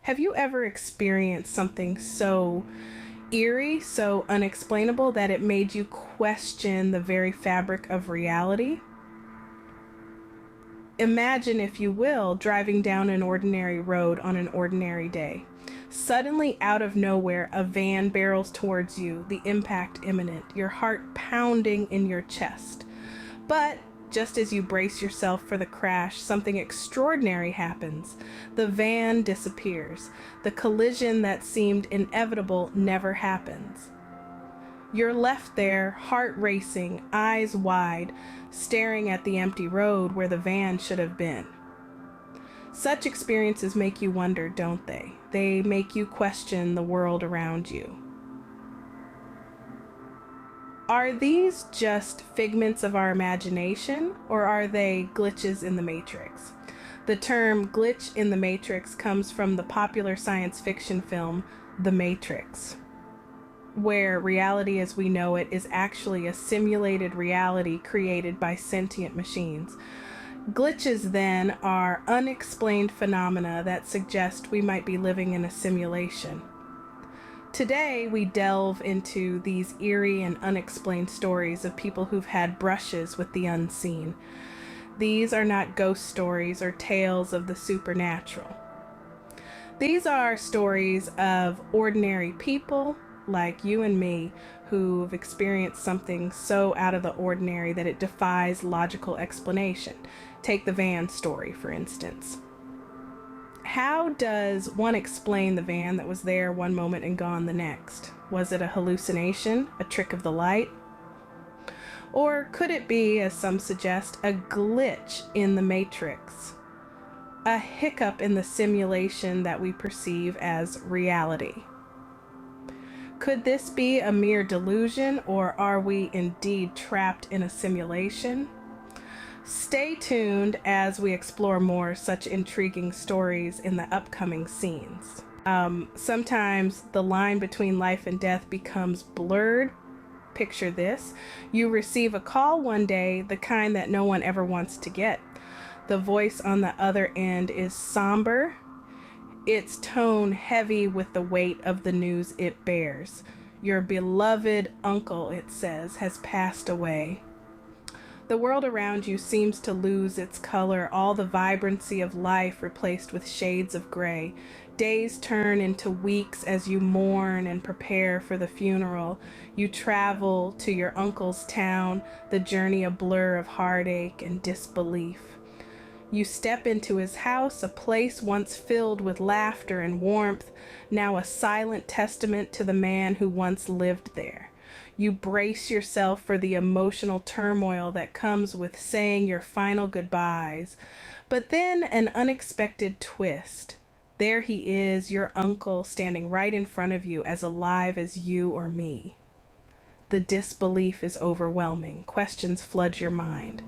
Have you ever experienced something so eerie, so unexplainable that it made you question the very fabric of reality? Imagine, if you will, driving down an ordinary road on an ordinary day. Suddenly, out of nowhere, a van barrels towards you, the impact imminent, your heart pounding in your chest. But just as you brace yourself for the crash, something extraordinary happens. The van disappears. The collision that seemed inevitable never happens. You're left there, heart racing, eyes wide, staring at the empty road where the van should have been. Such experiences make you wonder, don't they? They make you question the world around you. Are these just figments of our imagination, or are they glitches in the Matrix? The term glitch in the Matrix comes from the popular science fiction film The Matrix, where reality as we know it is actually a simulated reality created by sentient machines. Glitches, then, are unexplained phenomena that suggest we might be living in a simulation. Today, we delve into these eerie and unexplained stories of people who've had brushes with the unseen. These are not ghost stories or tales of the supernatural. These are stories of ordinary people like you and me who've experienced something so out of the ordinary that it defies logical explanation. Take the van story, for instance. How does one explain the van that was there one moment and gone the next? Was it a hallucination, a trick of the light? Or could it be, as some suggest, a glitch in the Matrix? A hiccup in the simulation that we perceive as reality? Could this be a mere delusion, or are we indeed trapped in a simulation? Stay tuned as we explore more such intriguing stories in the upcoming scenes. Sometimes the line between life and death becomes blurred. Picture this. You receive a call one day, the kind that no one ever wants to get. The voice on the other end is somber, its tone heavy with the weight of the news it bears. Your beloved uncle, it says, has passed away. The world around you seems to lose its color, all the vibrancy of life replaced with shades of gray. Days turn into weeks as you mourn and prepare for the funeral. You travel to your uncle's town, the journey a blur of heartache and disbelief. You step into his house, a place once filled with laughter and warmth, now a silent testament to the man who once lived there. You brace yourself for the emotional turmoil that comes with saying your final goodbyes. But then an unexpected twist. There he is, your uncle, standing right in front of you, as alive as you or me. The disbelief is overwhelming. Questions flood your mind.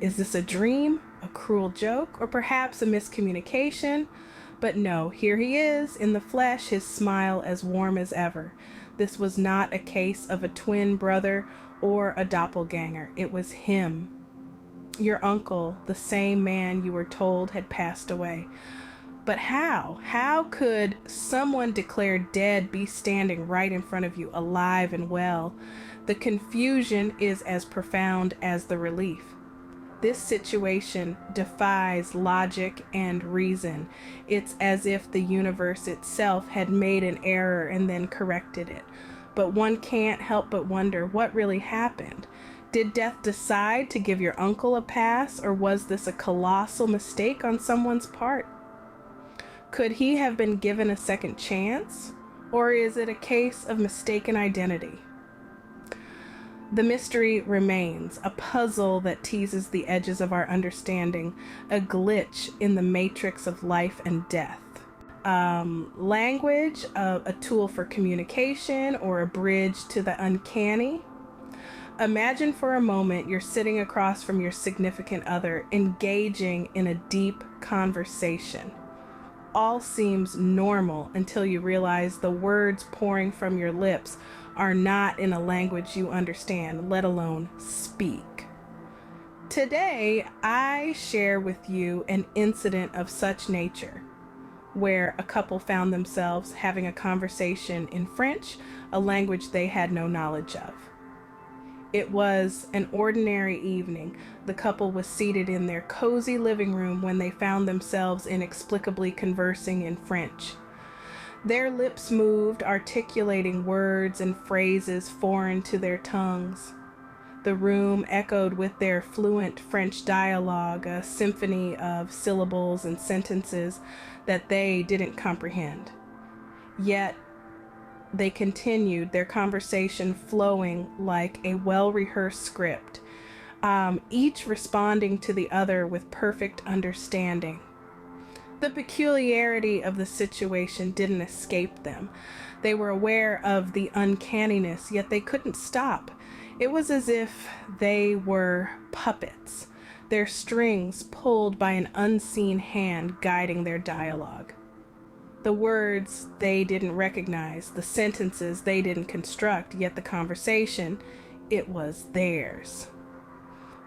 Is this a dream, a cruel joke, or perhaps a miscommunication? But no, here he is in the flesh, his smile as warm as ever. This was not a case of a twin brother or a doppelganger. It was him, your uncle, the same man you were told had passed away. But how? How could someone declared dead be standing right in front of you, alive and well? The confusion is as profound as the relief. This situation defies logic and reason. It's as if the universe itself had made an error and then corrected it. But one can't help but wonder what really happened. Did death decide to give your uncle a pass, or was this a colossal mistake on someone's part? Could he have been given a second chance, or is it a case of mistaken identity? The mystery remains, a puzzle that teases the edges of our understanding, a glitch in the matrix of life and death. Language, a tool for communication or a bridge to the uncanny. Imagine for a moment you're sitting across from your significant other, engaging in a deep conversation. All seems normal until you realize the words pouring from your lips are not in a language you understand, let alone speak. Today, I share with you an incident of such nature. where a couple found themselves having a conversation in French, a language they had no knowledge of. It was an ordinary evening. The couple was seated in their cozy living room when they found themselves inexplicably conversing in French. Their lips moved, articulating words and phrases foreign to their tongues. The room echoed with their fluent French dialogue, a symphony of syllables and sentences that they didn't comprehend. Yet, they continued, their conversation flowing like a well-rehearsed script, each responding to the other with perfect understanding. The peculiarity of the situation didn't escape them. They were aware of the uncanniness, yet they couldn't stop. It was as if they were puppets, their strings pulled by an unseen hand guiding their dialogue. The words they didn't recognize, the sentences they didn't construct, yet the conversation, it was theirs.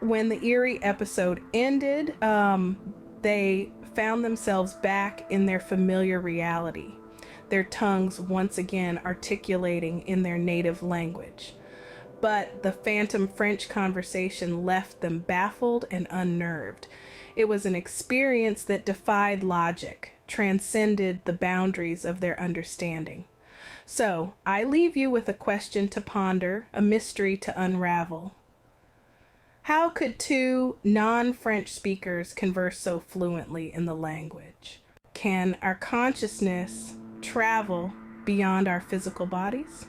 When the eerie episode ended, they found themselves back in their familiar reality, their tongues once again articulating in their native language. But the phantom French conversation left them baffled and unnerved. It was an experience that defied logic, transcended the boundaries of their understanding. So, I leave you with a question to ponder, a mystery to unravel. How could two non-French speakers converse so fluently in the language? Can our consciousness travel beyond our physical bodies?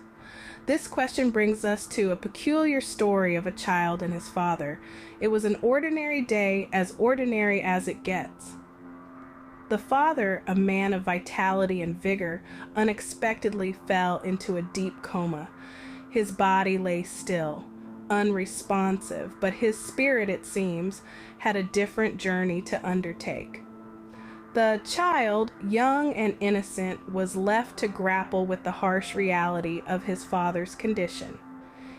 This question brings us to a peculiar story of a child and his father. It was an ordinary day, as ordinary as it gets. The father, a man of vitality and vigor, unexpectedly fell into a deep coma. His body lay still, unresponsive, but his spirit, it seems, had a different journey to undertake. The child, young and innocent, was left to grapple with the harsh reality of his father's condition.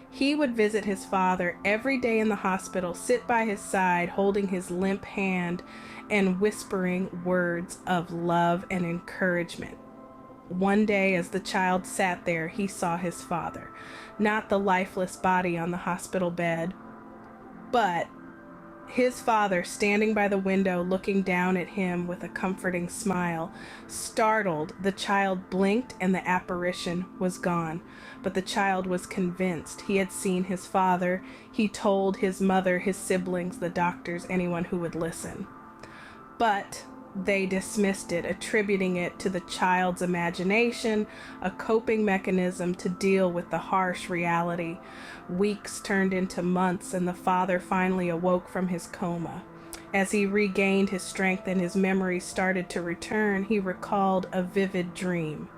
He would visit his father every day in the hospital, sit by his side, holding his limp hand and whispering words of love and encouragement. One day, as the child sat there, he saw his father, not the lifeless body on the hospital bed, but his father standing by the window looking down at him with a comforting smile. Startled, the child blinked and the apparition was gone. But the child was convinced he had seen his father. He told his mother, his siblings, the doctors, anyone who would listen. But they dismissed it, attributing it to the child's imagination, a coping mechanism to deal with the harsh reality. Weeks turned into months, and the father finally awoke from his coma. As he regained his strength and his memories started to return, he recalled a vivid dream.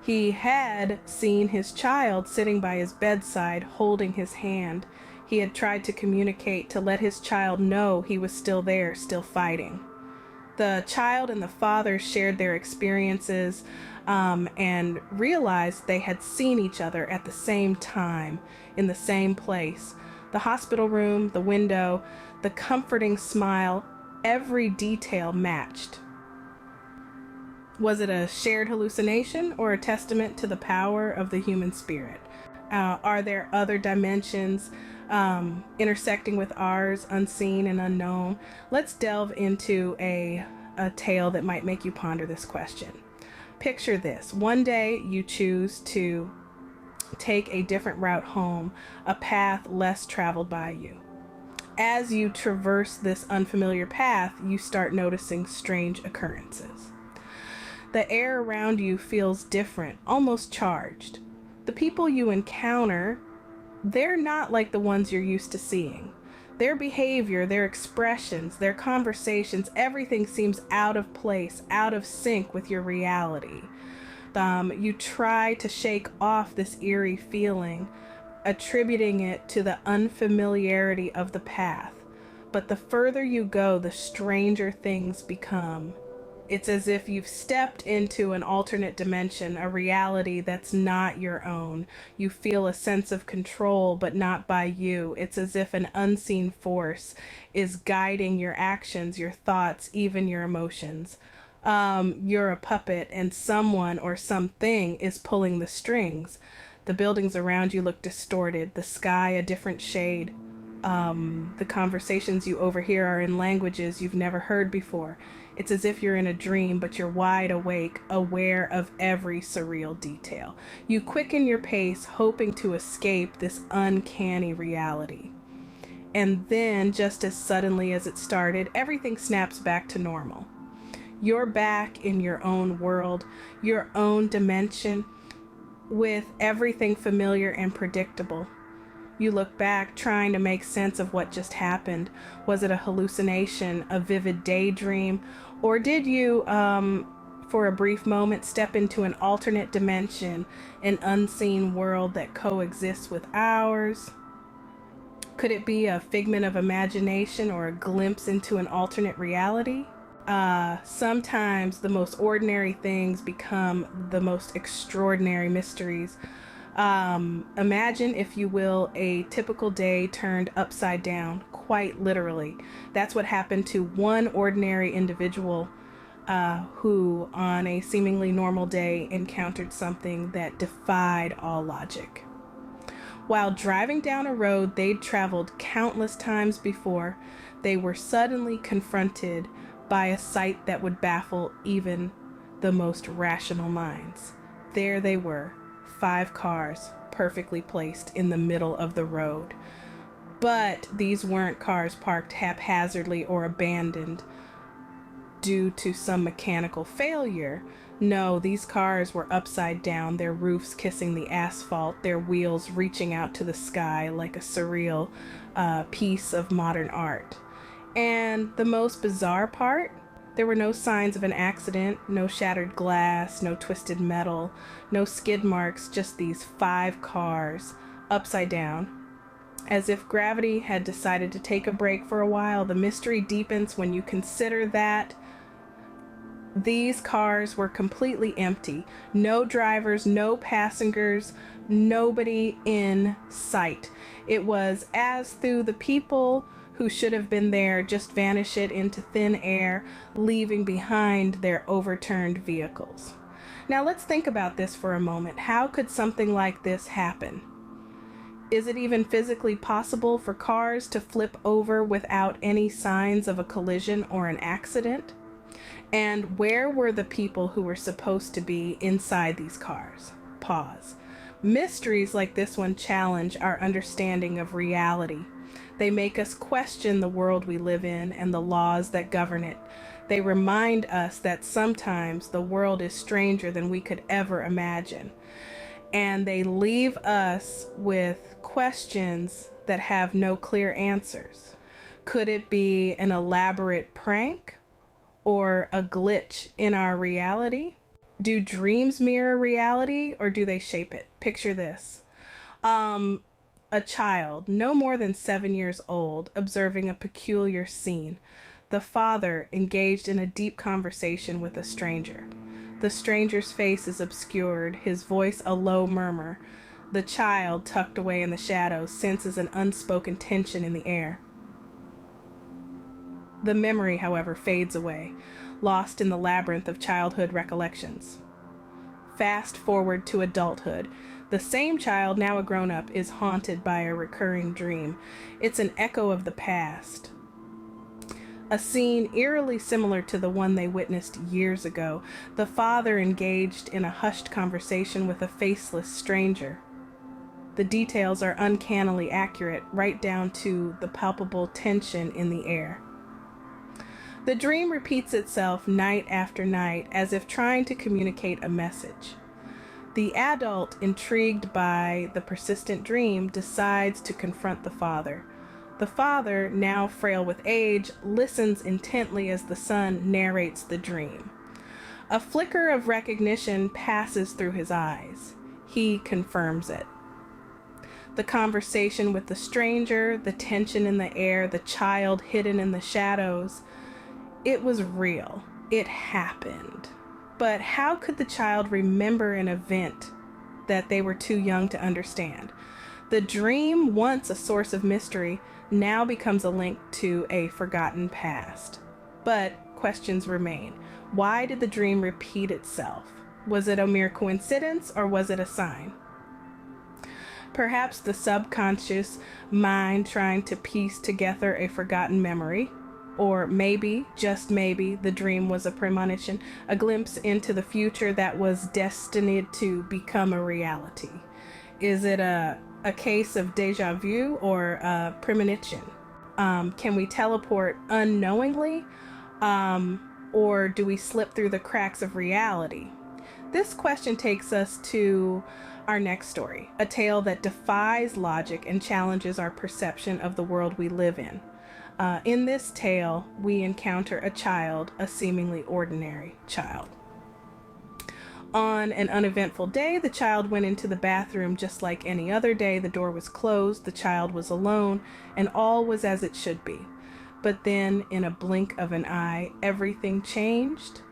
He had seen his child sitting by his bedside, holding his hand. He had tried to communicate, to let his child know he was still there, still fighting. The child and the father shared their experiences and realized they had seen each other at the same time, in the same place. The hospital room, the window, the comforting smile, every detail matched. Was it a shared hallucination or a testament to the power of the human spirit? Are there other dimensions intersecting with ours, unseen and unknown? Let's delve into a tale that might make you ponder this question. Picture this. One day you choose to take a different route home, a path less traveled by you. As you traverse this unfamiliar path, you start noticing strange occurrences. The air around you feels different, almost charged. The people you encounter, they're not like the ones you're used to seeing. Their behavior, their expressions, their conversations, everything seems out of place, out of sync with your reality. You try to shake off this eerie feeling, attributing it to the unfamiliarity of the path. But the further you go, the stranger things become. It's as if you've stepped into an alternate dimension, a reality that's not your own. You feel a sense of control, but not by you. It's as if an unseen force is guiding your actions, your thoughts, even your emotions. You're a puppet and someone or something is pulling the strings. The buildings around you look distorted, the sky a different shade. The conversations you overhear are in languages you've never heard before. It's as if you're in a dream, but you're wide awake, aware of every surreal detail. You quicken your pace, hoping to escape this uncanny reality. And then, just as suddenly as it started, everything snaps back to normal. You're back in your own world, your own dimension, with everything familiar and predictable. You look back, trying to make sense of what just happened. Was it a hallucination, a vivid daydream, or did you, for a brief moment, step into an alternate dimension, an unseen world that coexists with ours? Could it be a figment of imagination or a glimpse into an alternate reality? Sometimes the most ordinary things become the most extraordinary mysteries. Imagine, if you will, a typical day turned upside down, quite literally. That's what happened to one ordinary individual who, on a seemingly normal day, encountered something that defied all logic. While driving down a road they'd traveled countless times before, they were suddenly confronted by a sight that would baffle even the most rational minds. There they were, 5 cars perfectly placed in the middle of the road. But these weren't cars parked haphazardly or abandoned due to some mechanical failure. No, these cars were upside down, their roofs kissing the asphalt, their wheels reaching out to the sky like a surreal piece of modern art. And the most bizarre part, there were no signs of an accident, no shattered glass, no twisted metal, no skid marks, just these 5 cars upside down. As if gravity had decided to take a break for a while. The mystery deepens when you consider that these cars were completely empty. No drivers, no passengers, nobody in sight. It was as though the people who should have been there just vanished into thin air, leaving behind their overturned vehicles. Now let's think about this for a moment. How could something like this happen? Is it even physically possible for cars to flip over without any signs of a collision or an accident? And where were the people who were supposed to be inside these cars? Pause. Mysteries like this one challenge our understanding of reality. They make us question the world we live in and the laws that govern it. They remind us that sometimes the world is stranger than we could ever imagine. And they leave us with questions that have no clear answers. Could it be an elaborate prank or a glitch in our reality? Do dreams mirror reality or do they shape it? Picture this. A child, no more than 7 years old, observing a peculiar scene. The father engaged in a deep conversation with a stranger. The stranger's face is obscured, his voice a low murmur. The child, tucked away in the shadows, senses an unspoken tension in the air. The memory, however, fades away, lost in the labyrinth of childhood recollections. Fast forward to adulthood. The same child, now a grown-up, is haunted by a recurring dream. It's an echo of the past. A scene eerily similar to the one they witnessed years ago. The father engaged in a hushed conversation with a faceless stranger. The details are uncannily accurate, right down to the palpable tension in the air. The dream repeats itself night after night, as if trying to communicate a message. The adult, intrigued by the persistent dream, decides to confront the father. The father, now frail with age, listens intently as the son narrates the dream. A flicker of recognition passes through his eyes. He confirms it. The conversation with the stranger, the tension in the air, the child hidden in the shadows. It was real. It happened. But how could the child remember an event that they were too young to understand? The dream, once a source of mystery, now becomes a link to a forgotten past. But questions remain. Why did the dream repeat itself? Was it a mere coincidence or was it a sign? Perhaps the subconscious mind trying to piece together a forgotten memory. Or maybe, just maybe, the dream was a premonition, a glimpse into the future that was destined to become a reality. Is it a case of déjà vu or a premonition? Can we teleport unknowingly? Or do we slip through the cracks of reality? This question takes us to our next story, a tale that defies logic and challenges our perception of the world we live in. In this tale, we encounter a child, a seemingly ordinary child. On an uneventful day, the child went into the bathroom just like any other day. The door was closed, the child was alone, and all was as it should be. But then, in a blink of an eye, everything changed.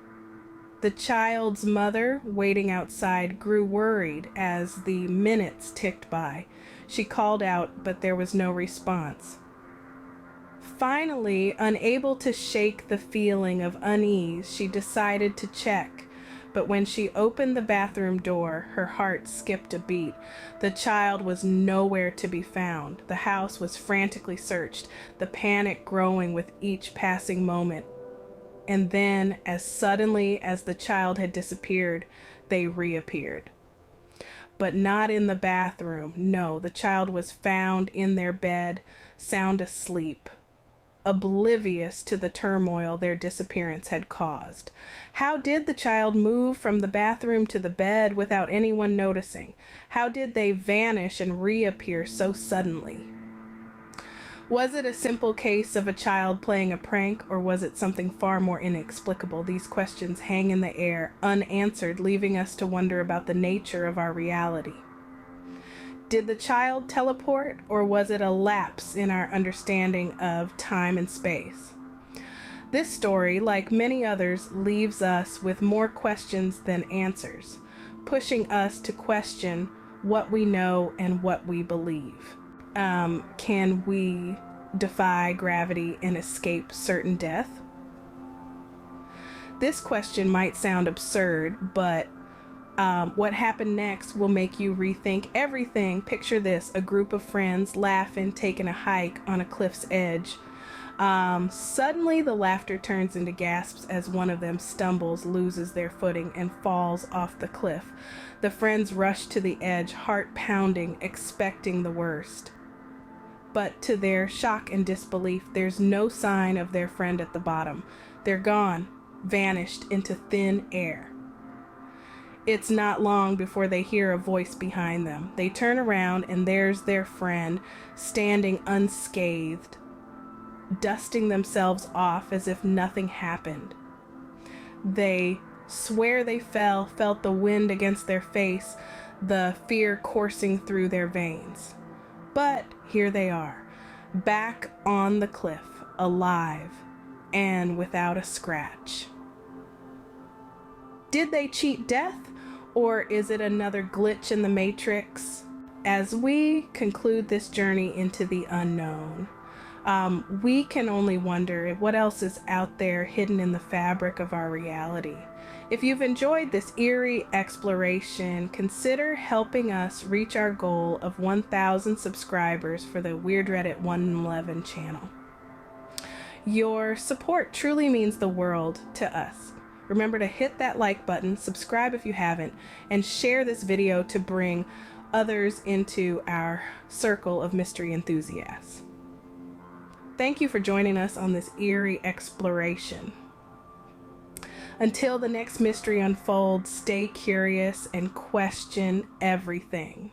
The child's mother, waiting outside, grew worried as the minutes ticked by. She called out, but there was no response. Finally, unable to shake the feeling of unease, she decided to check. But when she opened the bathroom door, her heart skipped a beat. The child was nowhere to be found. The house was frantically searched, the panic growing with each passing moment. And then, as suddenly as the child had disappeared, they reappeared. But not in the bathroom. No, the child was found in their bed, sound asleep, oblivious to the turmoil their disappearance had caused. How did the child move from the bathroom to the bed without anyone noticing? How did they vanish and reappear so suddenly? Was it a simple case of a child playing a prank, or was it something far more inexplicable? These questions hang in the air, unanswered, leaving us to wonder about the nature of our reality. Did the child teleport, or was it a lapse in our understanding of time and space? This story, like many others, leaves us with more questions than answers, pushing us to question what we know and what we believe. Can we defy gravity and escape certain death? This question might sound absurd, but what happened next will make you rethink everything. Picture this: a group of friends laughing, taking a hike on a cliff's edge. Suddenly the laughter turns into gasps as one of them stumbles, loses their footing, and falls off the cliff. The friends rush to the edge, heart pounding, expecting the worst. But to their shock and disbelief, there's no sign of their friend at the bottom. They're gone, vanished into thin air. It's not long before they hear a voice behind them. They turn around and there's their friend, standing unscathed, dusting themselves off as if nothing happened. They swear they felt the wind against their face, the fear coursing through their veins. But here they are, back on the cliff, alive, and without a scratch. Did they cheat death, or is it another glitch in the matrix? As we conclude this journey into the unknown, we can only wonder what else is out there hidden in the fabric of our reality. If you've enjoyed this eerie exploration, consider helping us reach our goal of 1,000 subscribers for the Weird Reddit 111 channel. Your support truly means the world to us. Remember to hit that like button, subscribe if you haven't, and share this video to bring others into our circle of mystery enthusiasts. Thank you for joining us on this eerie exploration. Until the next mystery unfolds, stay curious and question everything.